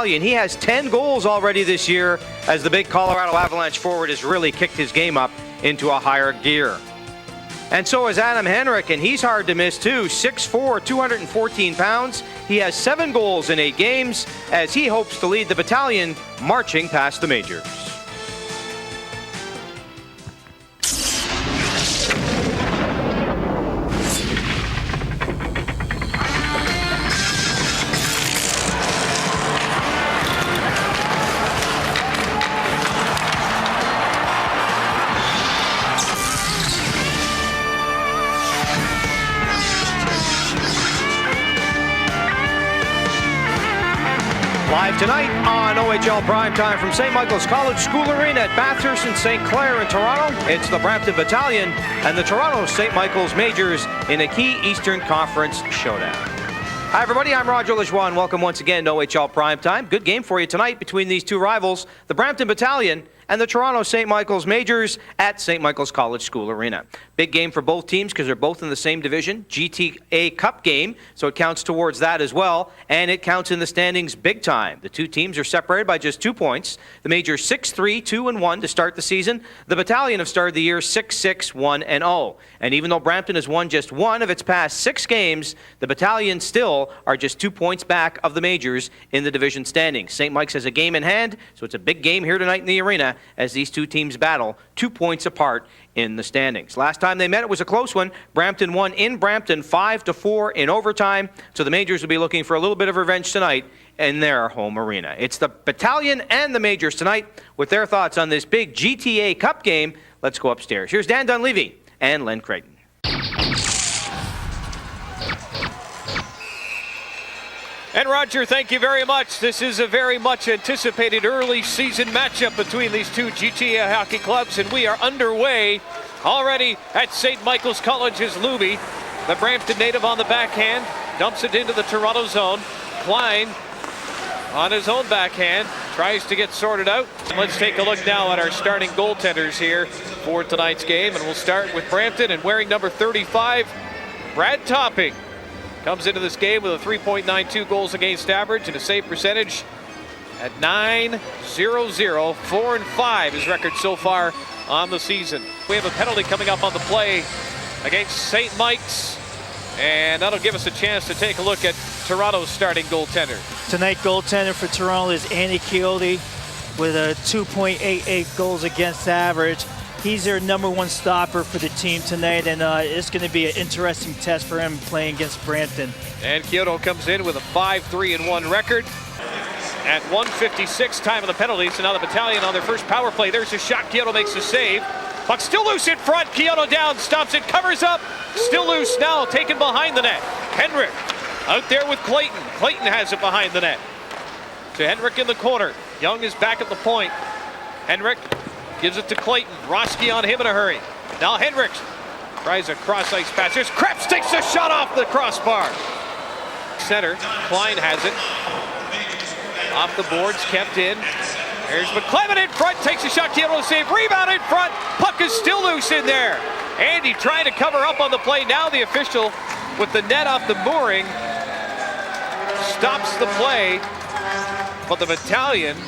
He has 10 goals already this year as the big Colorado Avalanche forward has really kicked his game up into a higher gear. And so is Adam Henrik, and he's hard to miss too. 6'4", 214 pounds. He has 7 goals in 8 games as he hopes to lead the battalion marching past the majors. Live tonight on OHL Primetime from St.Michaels College School Arena at Bathurst and St.Clair in Toronto. It's the Brampton Battalion and the Toronto St. Michaels Majors in a key Eastern Conference showdown. Hi everybody, I'm Roger Lajoie and welcome once again to OHL Primetime. Good game for you tonight between these two rivals, the Brampton Battalion and the Toronto St. Michaels Majors at St. Michaels College School Arena. Big game for both teams because they're both in the same division, GTA Cup game, so it counts towards that as well, and it counts in the standings big time. The two teams are separated by just 2 points. The Majors 6-3, 2-1 to start the season. The Battalion have started the year 6-6, 1-0. And even though Brampton has won just 1 of its past 6 games, the Battalion still are just 2 points back of the Majors in the division standings. St. Mike's has a game in hand, so it's a big game here tonight in the arena as these two teams battle 2 points apart in the standings. Last time they met, it was a close one. Brampton won in Brampton 5-4 in overtime, so the Majors will be looking for a little bit of revenge tonight in their home arena. It's the Battalion and the Majors tonight with their thoughts on this big GTA Cup game. Let's go upstairs. Here's Dan Dunleavy and Len Creighton. And Roger, thank you very much. This is a very much anticipated early season matchup between these two GTA hockey clubs, and we are underway already at St. Michaels College's Luby. The Brampton native on the backhand dumps it into the Toronto zone. Klein on his own backhand tries to get sorted out. Let's take a look now at our starting goaltenders here for tonight's game, and we'll start with Brampton, and wearing number 35, Brad Topping. Comes into this game with a 3.92 goals against average and a save percentage at .900. 4-5 his record so far on the season. We have a penalty coming up on the play against St. Mike's, and that'll give us a chance to take a look at Toronto's starting goaltender. Tonight, goaltender for Toronto is Andy Quixote with a 2.88 goals against average. He's their #1 stopper for the team tonight, and it's going to be an interesting test for him playing against Brampton. And Quixote comes in with a 5-3-1 record at 1:56 time of the penalty. So now the Battalion on their first power play. There's a shot. Quixote makes the save. Puck still loose in front. Quixote down, stops it, covers up. Still loose now, taken behind the net. Henrik out there with Clayton. Clayton has it behind the net. To Henrik in the corner. Young is back at the point. Henrik gives it to Clayton. Roski on him in a hurry. Now Hendricks tries a cross-ice pass. There's Krebs, takes a shot off the crossbar. Center, Klein has it. Off the boards, kept in. There's McClellan in front, takes a shot, Quixote to save. Rebound in front, puck is still loose in there. Andy trying to cover up on the play. Now the official with the net off the mooring stops the play. But the Battalion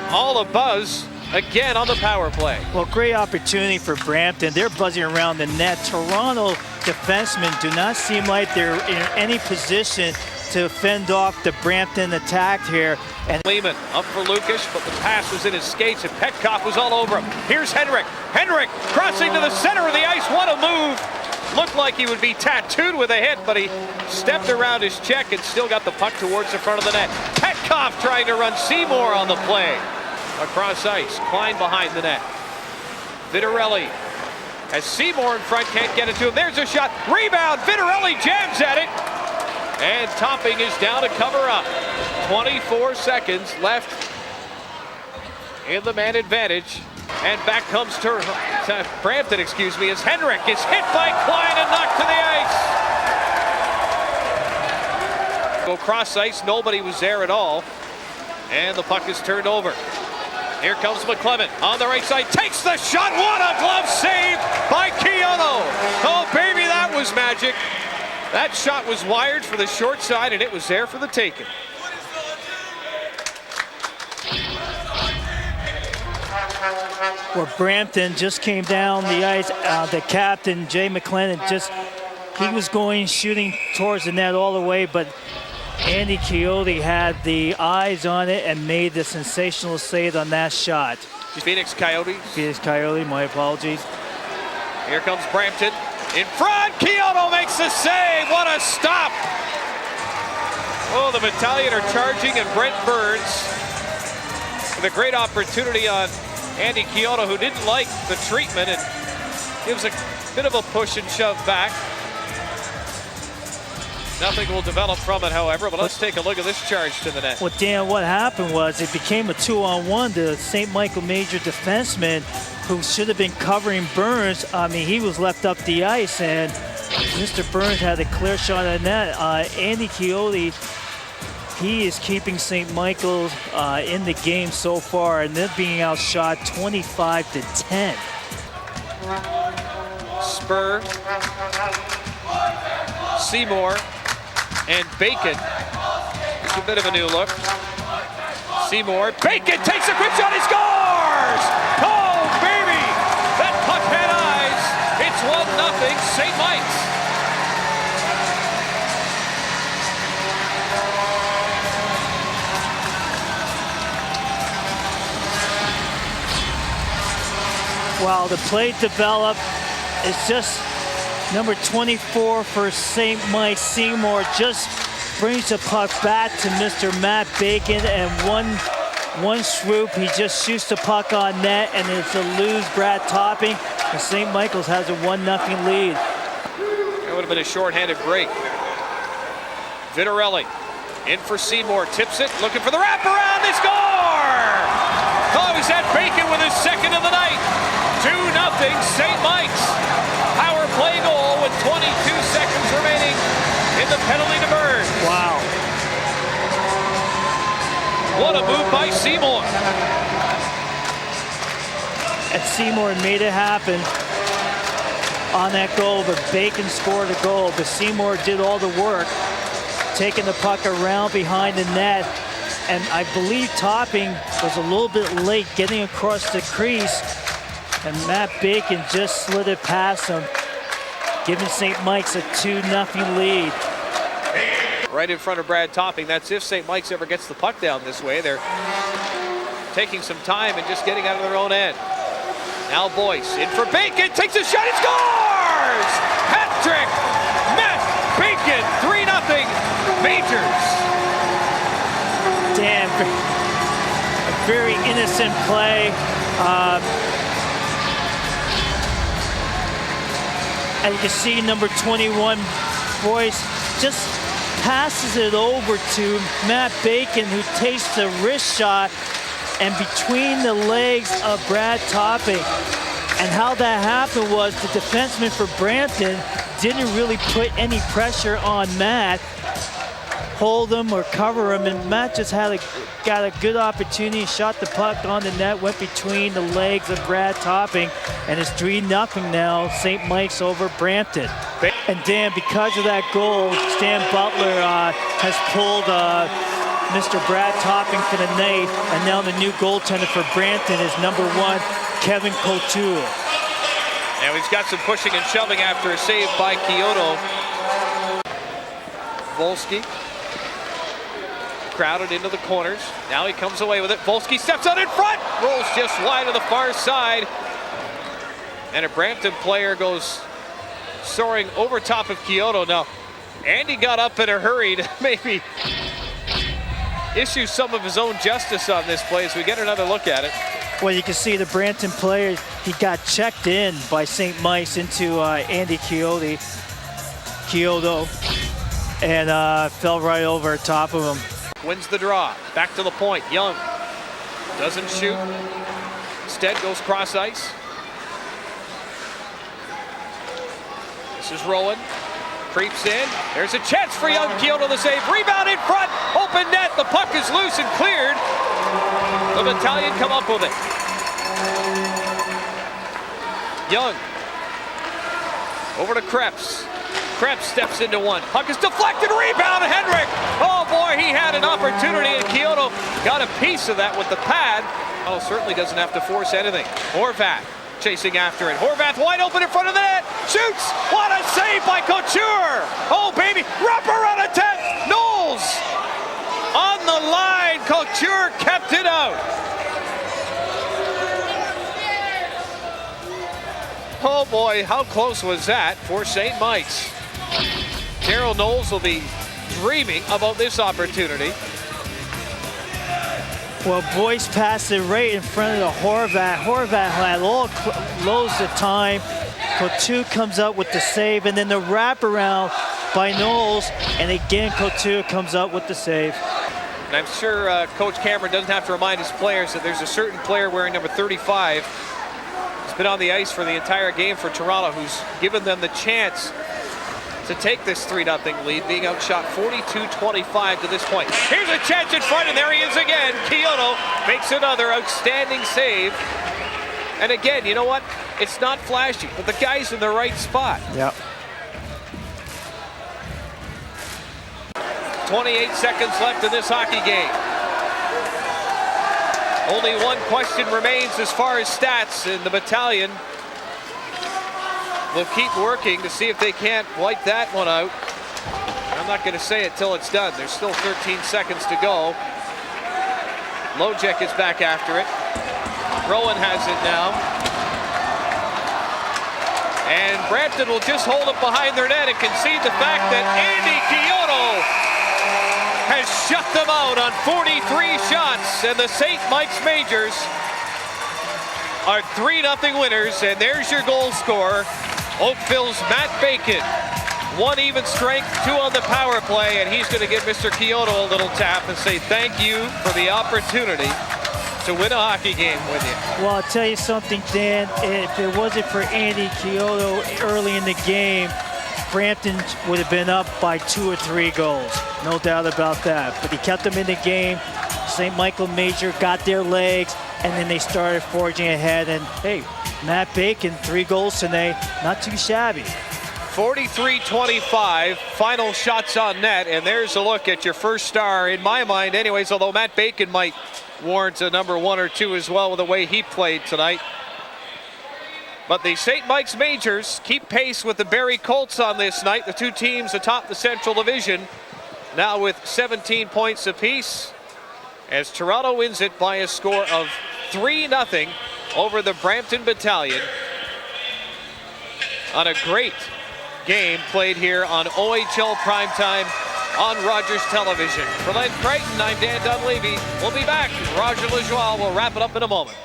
all abuzz again on the power play. Well, great opportunity for Brampton. They're buzzing around the net. Toronto defensemen do not seem like they're in any position to fend off the Brampton attack here. And Lehman up for Lucas, but the pass was in his skates and Petkoff was all over him. Here's Henrik. Henrik crossing to the center of the ice. What a move. Looked like he would be tattooed with a hit, but he stepped around his check and still got the puck towards the front of the net. Petkoff trying to run Seymour on the play. Across ice, Klein behind the net. Vitarelli has Seymour in front, can't get it to him. There's a shot, rebound, Vitarelli jams at it. And Topping is down to cover up. 24 seconds left in the man advantage. And back comes to Brampton, as Henrik is hit by Klein and knocked to the ice. Go cross ice, nobody was there at all. And the puck is turned over. Here comes McClement on the right side, takes the shot, what a glove save by Quixote. Oh baby, that was magic. That shot was wired for the short side and it was there for the taking. where Brampton just came down the ice. The captain, Jay McLennan, he was shooting towards the net all the way, but Andy Coyote had the eyes on it and made the sensational save on that shot. Phoenix Coyotes. Phoenix Coyote, my apologies. Here comes Brampton. In front, Kyoto makes the save. What a stop! Oh, the Battalion are charging, and Brent Burns with a great opportunity on Andy Kyoto, who didn't like the treatment, and gives a bit of a push and shove back. Nothing will develop from it, however, but let's take a look at this charge to the net. Well, Dan, what happened was it became a 2-on-1. The St. Michael major defenseman, who should have been covering Burns, he was left up the ice, and Mr. Burns had a clear shot at net. Andy Coyote, he is keeping St. Michael's in the game so far, and they're being outshot 25-10. Spur, Seymour, and Bacon. It's a bit of a new look. Seymour, Bacon takes a quick shot, he scores! Oh, baby! That puck had eyes. It's 1-0 St. Mike's. Wow, the play developed. It's just number 24 for St. Mike's, Seymour, just brings the puck back to Mr. Matt Bacon, and one swoop, he just shoots the puck on net, and it's a lose Brad Topping, and St. Michael's has a 1-0 lead. It would have been a shorthanded break. Vitarelli in for Seymour, tips it, looking for the wraparound, they score! Oh, he's had Bacon with his second of the night. 2-0 St. Mike's. Power play goal with 22 seconds remaining in the penalty to Burns. Wow. What a move by Seymour. And Seymour made it happen on that goal, but Bacon scored a goal. But Seymour did all the work, taking the puck around behind the net. And I believe Topping was a little bit late getting across the crease, and Matt Bacon just slid it past him, giving St. Mike's a 2-0 lead. Right in front of Brad Topping. That's if St. Mike's ever gets the puck down this way. They're taking some time and just getting out of their own end. Now Boyce in for Bacon, takes a shot, he scores! Hat trick! Matt Bacon, 3-0 Majors. Dan, a very innocent play. And you can see number 21, Boyce, just passes it over to Matt Bacon, who takes the wrist shot and between the legs of Brad Topping. And how that happened was the defenseman for Brampton didn't really put any pressure on Matt, hold him or cover him, and Matt just got a good opportunity, shot the puck on the net, went between the legs of Brad Topping, and it's 3-0 now, St. Mike's over Brampton. And Dan, because of that goal, Stan Butler has pulled Mr. Brad Topping for the night, and now the new goaltender for Brampton is number 1, Kevin Couture. And he's got some pushing and shoving after a save by Kyoto. Volsky crowded into the corners. Now he comes away with it. Volsky steps out in front, rolls just wide of the far side. And a Brampton player goes soaring over top of Kyoto. Now, Andy got up in a hurry to maybe issue some of his own justice on this play as we get another look at it. Well, you can see the Brampton player, he got checked in by St. Mike's into Andy Kyoto, and fell right over top of him. Wins the draw, back to the point, Young doesn't shoot, instead goes cross ice. This is Rowan, creeps in, there's a chance for Young, Kyoto the save, rebound in front, open net, the puck is loose and cleared. The Battalion come up with it. Young, over to Krebs. Krebs steps into one. Puck is deflected, rebound, Hendrick. Oh boy, he had an opportunity, and Kyoto got a piece of that with the pad. Well, certainly doesn't have to force anything. Horvath chasing after it. Horvath wide open in front of the net. Shoots. What a save by Couture. Oh, baby. Rubber on attack. Knowles on the line. Couture kept it out. Oh, boy. How close was that for St. Mike's? Daryl Knowles will be dreaming about this opportunity. Well, Boyce passed it right in front of the Horvath. Horvath had loads of time. Couture comes up with the save, and then the wraparound by Knowles, and again Couture comes up with the save. And I'm sure Coach Cameron doesn't have to remind his players that there's a certain player wearing number 35 who's been on the ice for the entire game for Toronto, who's given them the chance to take this 3-0 lead, being outshot 42-25 to this point. Here's a chance in front, and there he is again. Kyoto makes another outstanding save. And again, you know what? It's not flashy, but the guy's in the right spot. Yep. 28 seconds left in this hockey game. Only one question remains as far as stats, and the Battalion will keep working to see if they can't wipe that one out. I'm not going to say it till it's done. There's still 13 seconds to go. Lojek is back after it. Rowan has it now. And Brampton will just hold it behind their net and concede the fact that Andy Kyoto has shut them out on 43 shots, and the St. Mike's Majors are 3-0 winners. And there's your goal scorer, Oakville's Matt Bacon. 1 even strength, 2 on the power play, and he's going to give Mr. Kyoto a little tap and say thank you for the opportunity to win a hockey game with you. Well, I'll tell you something, Dan. If it wasn't for Andy Kyoto early in the game, Brampton would have been up by 2 or 3 goals. No doubt about that. But he kept them in the game. St. Michael Major got their legs, and then they started forging ahead. And, hey, Matt Bacon, 3 goals tonight. Not too shabby. 43-25, final shots on net, and there's a look at your first star, in my mind anyways, although Matt Bacon might warrant a number 1 or 2 as well with the way he played tonight. But the St. Mike's Majors keep pace with the Barrie Colts on this night. The 2 teams atop the Central Division, now with 17 points apiece, as Toronto wins it by a score of 3-0 over the Brampton Battalion on a great game played here on OHL Primetime on Rogers Television. For Len Creighton, I'm Dan Dunleavy. We'll be back. Roger Lajoie will wrap it up in a moment.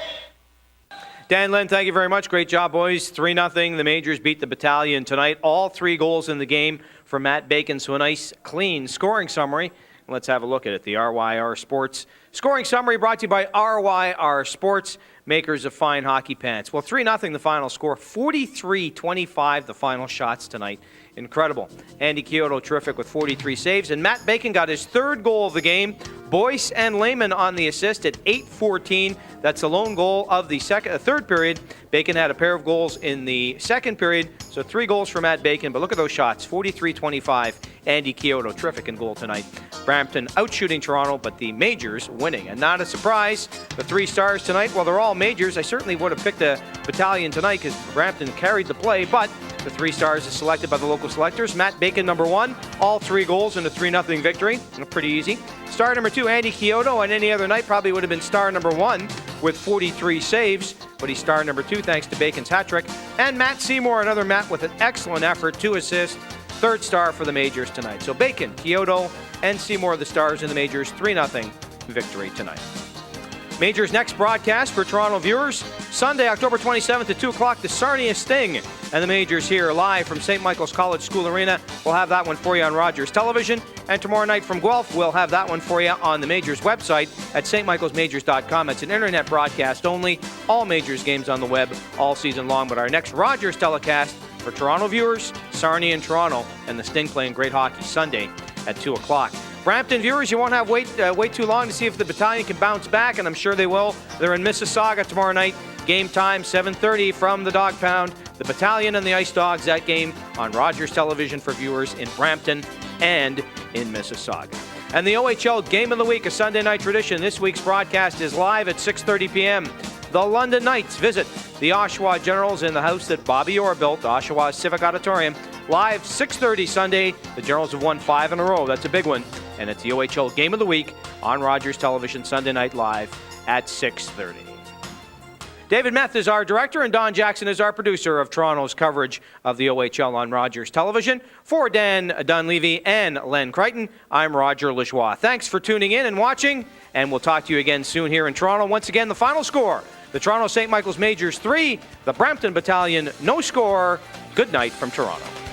Dan, Len, thank you very much. Great job, boys. 3-0. The Majors beat the Battalion tonight. All 3 goals in the game for Matt Bacon. So a nice, clean scoring summary. Let's have a look at it. The RYR Sports scoring summary brought to you by RYR Sports, makers of fine hockey pants. Well, 3-0 the final score. 43-25 the final shots tonight. Incredible. Andy Kyoto terrific with 43 saves. And Matt Bacon got his 3rd goal of the game. Boyce and Lehman on the assist at 8:14. That's the lone goal of the third period. Bacon had a pair of goals in the second period. So 3 goals for Matt Bacon. But look at those shots. 43-25. Andy Kyoto terrific in goal tonight. Brampton outshooting Toronto, but the Majors winning. And not a surprise, the 3 stars tonight, well, they're all Majors. I certainly would have picked a Battalion tonight because Brampton carried the play, but the 3 stars is selected by the local selectors. Matt Bacon, number 1, all 3 goals in a 3-0 victory. Pretty easy. Star number 2, Andy Kyoto, on any other night probably would have been star number 1 with 43 saves, but he's star number 2 thanks to Bacon's hat trick. And Matt Seymour, another Matt with an excellent effort, 2 assists, 3rd star for the Majors tonight. So Bacon, Kyoto, and Seymour the stars in the Majors 3-0 victory tonight. Majors next broadcast for Toronto viewers, Sunday, October 27th at 2 o'clock, the Sarnia Sting and the Majors here live from St. Michaels College School Arena. We'll have that one for you on Rogers Television. And tomorrow night from Guelph, we'll have that one for you on the Majors website at stmichaelsmajors.com. It's an internet broadcast only. All Majors games on the web all season long. But our next Rogers telecast for Toronto viewers, Sarnia and Toronto, and the Sting playing great hockey Sunday at 2 o'clock. Brampton viewers, you won't have wait too long to see if the Battalion can bounce back, and I'm sure they will. They're in Mississauga tomorrow night. Game time, 7:30 from the Dog Pound. The Battalion and the Ice Dogs, that game on Rogers Television for viewers in Brampton and in Mississauga. And the OHL Game of the Week, a Sunday night tradition. This week's broadcast is live at 6:30 p.m. The London Knights visit the Oshawa Generals in the house that Bobby Orr built, Oshawa Civic Auditorium. Live 6:30 Sunday. The Generals have won 5 in a row. That's a big one. And it's the OHL Game of the Week on Rogers Television Sunday night live at 6:30. David Meth is our director, and Don Jackson is our producer of Toronto's coverage of the OHL on Rogers Television. For Dan Dunleavy and Len Crichton, I'm Roger Lajoie. Thanks for tuning in and watching, and we'll talk to you again soon here in Toronto. Once again, the final score, the Toronto St. Michaels Majors 3, the Brampton Battalion no score. Good night from Toronto.